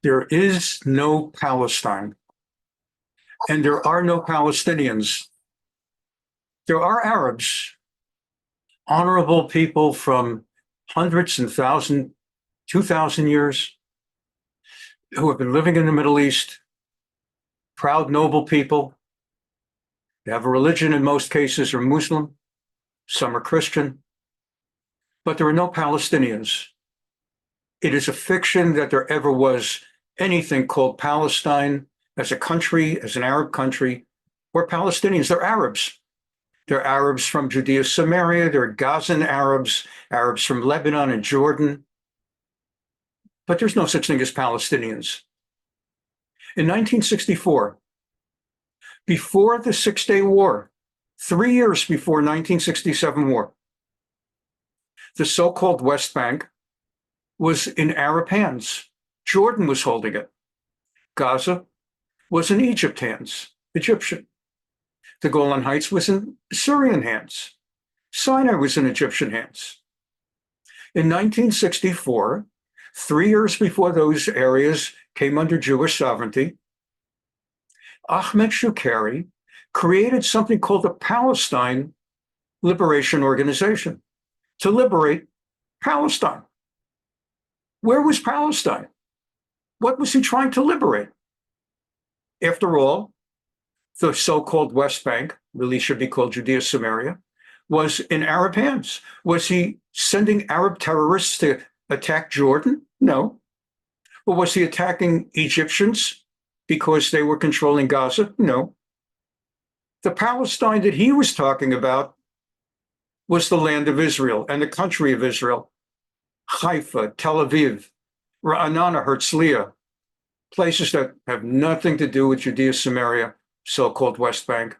There is no Palestine, and there are no Palestinians. There are Arabs, honorable people from hundreds and thousands, 2,000 years, who have been living in the Middle East, proud, noble people. They have a religion in most cases, are Muslim, some are Christian, but there are no Palestinians. It is a fiction that there ever was anything called Palestine as a country, as an Arab country, or Palestinians. They're Arabs. They're Arabs from Judea, Samaria. They're Gazan Arabs, Arabs from Lebanon and Jordan. But there's no such thing as Palestinians. In 1964, before the Six-Day War, 3 years before 1967 war, the so-called West Bank was in Arab hands. Jordan was holding it. Gaza was in Egypt hands, Egyptian. The Golan Heights was in Syrian hands. Sinai was in Egyptian hands. In 1964, 3 years before those areas came under Jewish sovereignty, Ahmed Shukeri created something called the Palestine Liberation Organization to liberate Palestine. Where was Palestine? What was he trying to liberate? After all, the so-called West Bank, really should be called Judea Samaria, was in Arab hands. Was he sending Arab terrorists to attack Jordan? No. Or was he attacking Egyptians because they were controlling Gaza? No. The Palestine that he was talking about was the land of Israel and the country of Israel. Haifa, Tel Aviv, Ra'anana, Herzliya, places that have nothing to do with Judea, Samaria, so-called West Bank,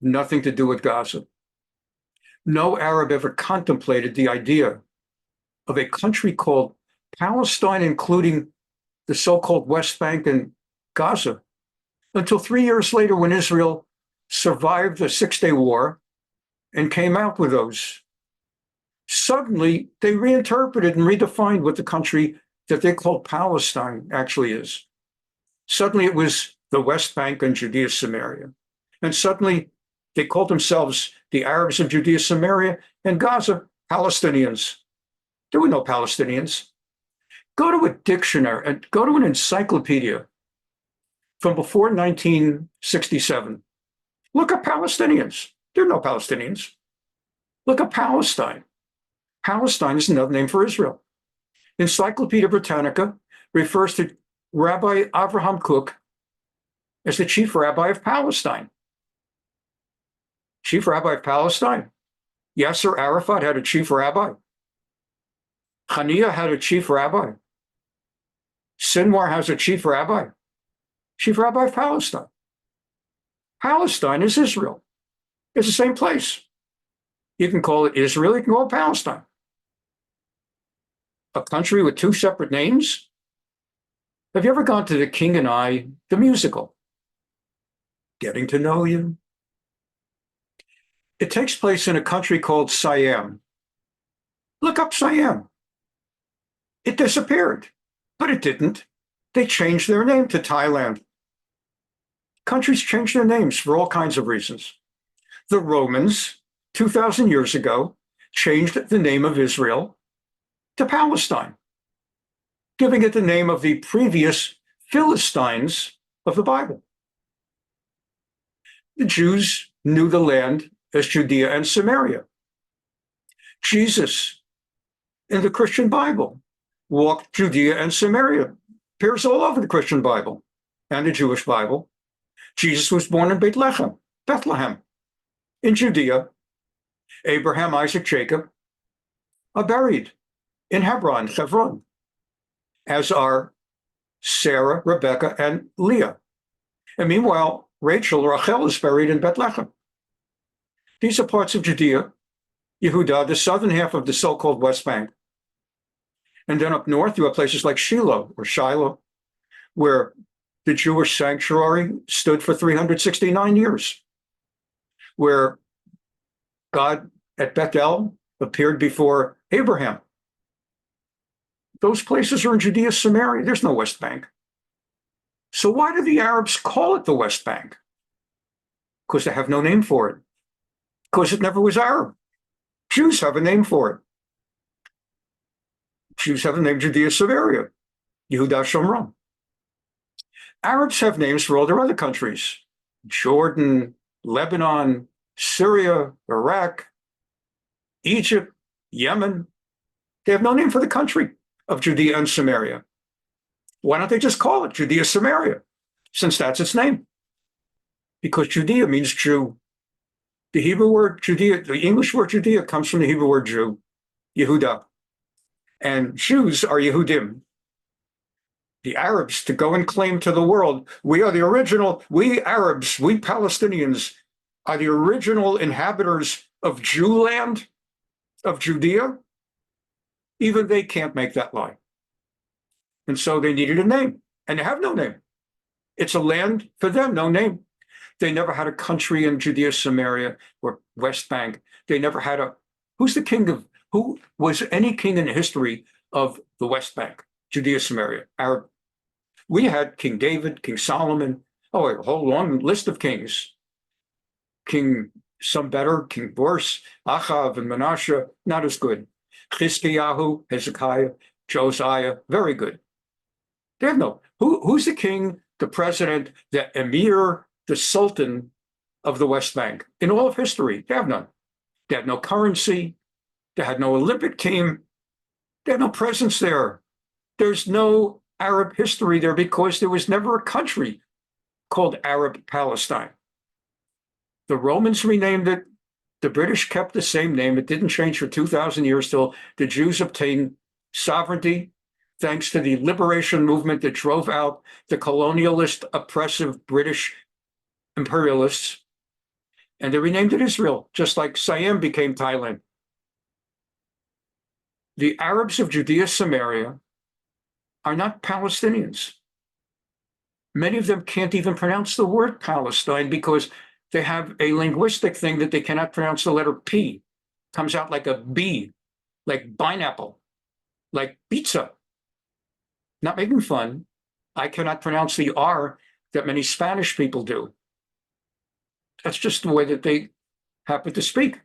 nothing to do with Gaza. No Arab ever contemplated the idea of a country called Palestine, including the so-called West Bank and Gaza, until 3 years later when Israel survived the Six-Day War and came out with those. Suddenly, they reinterpreted and redefined what the country that they called Palestine actually is. Suddenly, it was the West Bank and Judea Samaria. And suddenly, they called themselves the Arabs of Judea Samaria and Gaza Palestinians. There were no Palestinians. Go to a dictionary and go to an encyclopedia from before 1967. Look at Palestinians. There are no Palestinians. Look at Palestine. Palestine is another name for Israel. Encyclopedia Britannica refers to Rabbi Abraham Kook as the Chief Rabbi of Palestine. Chief Rabbi of Palestine. Yasser Arafat had a Chief Rabbi. Haniya had a Chief Rabbi. Sinwar has a Chief Rabbi. Chief Rabbi of Palestine. Palestine is Israel. It's the same place. You can call it Israel, you can call it Palestine. A country with two separate names? Have you ever gone to The King and I, the musical? Getting to know you. It takes place in a country called Siam. Look up Siam. It disappeared, but it didn't. They changed their name to Thailand. Countries change their names for all kinds of reasons. The Romans, 2,000 years ago, changed the name of Israel to Palestine, giving it the name of the previous Philistines of the Bible. The Jews knew the land as Judea and Samaria. Jesus, in the Christian Bible, walked Judea and Samaria. Appears all over the Christian Bible and the Jewish Bible. Jesus was born in Bethlehem, in Judea. Abraham, Isaac, Jacob are buried in Hebron, as are Sarah, Rebecca, and Leah. And meanwhile, Rachel is buried in Bethlehem. These are parts of Judea, Yehuda, the southern half of the so-called West Bank. And then up north, you have places like Shiloh, where the Jewish sanctuary stood for 369 years, where God at Bethel appeared before Abraham. Those places are in Judea, Samaria. There's no West Bank. So why do the Arabs call it the West Bank? Because they have no name for it. Because it never was Arab. Jews have a name for it. Jews have the name Judea, Samaria, Yehuda, Shomron. Arabs have names for all their other countries: Jordan, Lebanon, Syria, Iraq, Egypt, Yemen. They have no name for the country of Judea and Samaria. Why don't they just call it Judea, Samaria, since that's its name? Because Judea means Jew. The Hebrew word Judea, the English word Judea comes from the Hebrew word Jew, Yehuda. And Jews are Yehudim. The Arabs, to go and claim to the world, we are the original, we Arabs, we Palestinians are the original inhabitants of Jewland, of Judea. Even they can't make that lie. And so they needed a name, and they have no name. It's a land for them, no name. They never had a country in Judea, Samaria, or West Bank. They never had who was any king in the history of the West Bank, Judea, Samaria, Arab? We had King David, King Solomon, a whole long list of kings. King, some better, King worse, Achav and Manasseh, not as good. Chizkiyahu, Hezekiah, Josiah, very good. They have no, who's the king, the president, the emir, the sultan of the West Bank? In all of history, they have none. They had no currency. They had no Olympic team. They had no presence there. There's no Arab history there because there was never a country called Arab Palestine. The Romans renamed it. The British kept the same name. It didn't change for 2,000 years till the Jews obtained sovereignty, thanks to the liberation movement that drove out the colonialist, oppressive British imperialists. And they renamed it Israel, just like Siam became Thailand. The Arabs of Judea, Samaria are not Palestinians. Many of them can't even pronounce the word Palestine because they have a linguistic thing that they cannot pronounce the letter P. Comes out like a B, like pineapple, like pizza. Not making fun. I cannot pronounce the R that many Spanish people do. That's just the way that they happen to speak,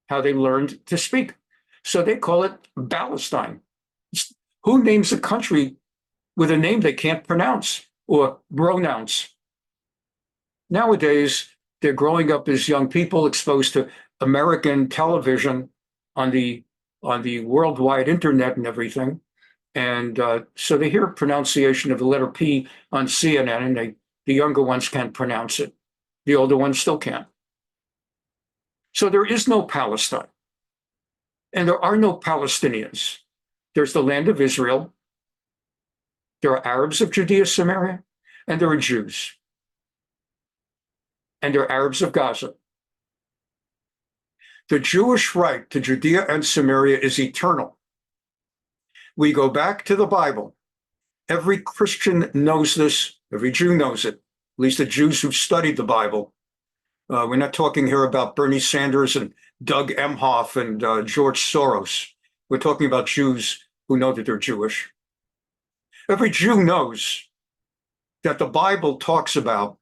how they learned to speak. So they call it Palestine. Who names a country with a name they can't pronounce or pronounce? Nowadays, they're growing up as young people exposed to American television on the worldwide internet and everything. And so they hear pronunciation of the letter P on CNN, and the younger ones can't pronounce it. The older ones still can't. So there is no Palestine. And there are no Palestinians. There's the land of Israel. There are Arabs of Judea, Samaria, and there are Jews. And there are Arabs of Gaza. The Jewish right to Judea and Samaria is eternal. We go back to the Bible. Every Christian knows this. Every Jew knows it, at least the Jews who've studied the Bible. We're not talking here about Bernie Sanders and Doug Emhoff and George Soros. We're talking about Jews who know that they're Jewish. Every Jew knows that the Bible talks about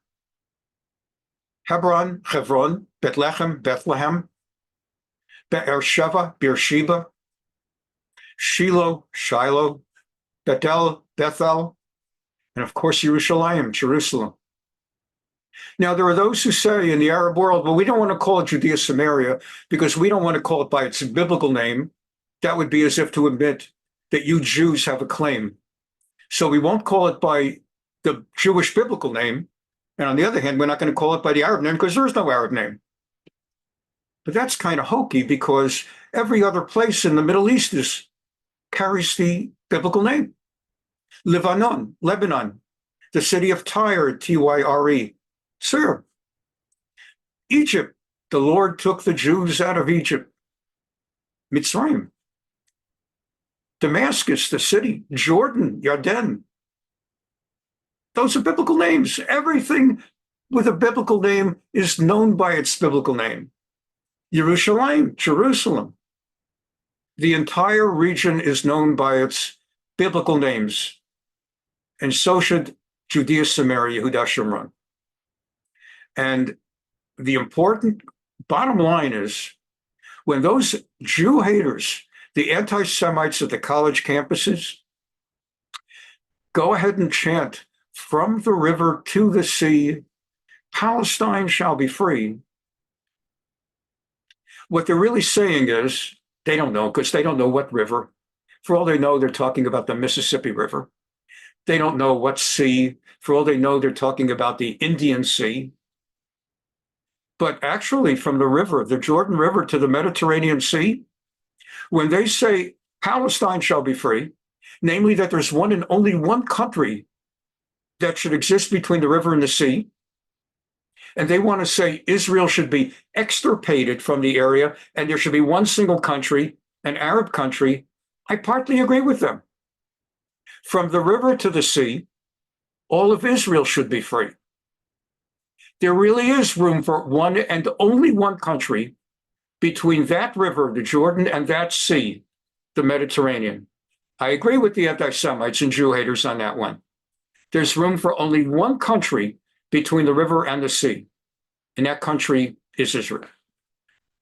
Hebron, Bethlehem, Beersheba, Shiloh, Bethel, and of course, Jerusalem. Now, there are those who say in the Arab world, well, we don't want to call it Judea Samaria because we don't want to call it by its biblical name. That would be as if to admit that you Jews have a claim. So we won't call it by the Jewish biblical name. And on the other hand, we're not going to call it by the Arab name because there is no Arab name. But that's kind of hokey because every other place in the Middle East carries the biblical name. Lebanon, the city of Tyre, Tyre, Syria. Egypt, the Lord took the Jews out of Egypt. Mitzrayim. Damascus, the city. Jordan, Yarden. Those are biblical names. Everything with a biblical name is known by its biblical name. Jerusalem. The entire region is known by its biblical names, and so should Judea, Samaria, Yehudah, Shomron. And the important bottom line is, when those Jew haters, the anti-Semites at the college campuses, go ahead and chant, "From the river to the sea, Palestine shall be free," what they're really saying is, they don't know, because they don't know what river. For all they know, they're talking about the Mississippi River. They don't know what sea. For all they know, they're talking about the Indian Sea. But actually, from the river, the Jordan River to the Mediterranean Sea, when they say Palestine shall be free, namely that there's one and only one country that should exist between the river and the sea, and they want to say Israel should be extirpated from the area and there should be one single country, an Arab country, I partly agree with them. From the river to the sea, all of Israel should be free. There really is room for one and only one country between that river, the Jordan, and that sea, the Mediterranean. I agree with the anti-Semites and Jew haters on that one. There's room for only one country between the river and the sea, and that country is Israel.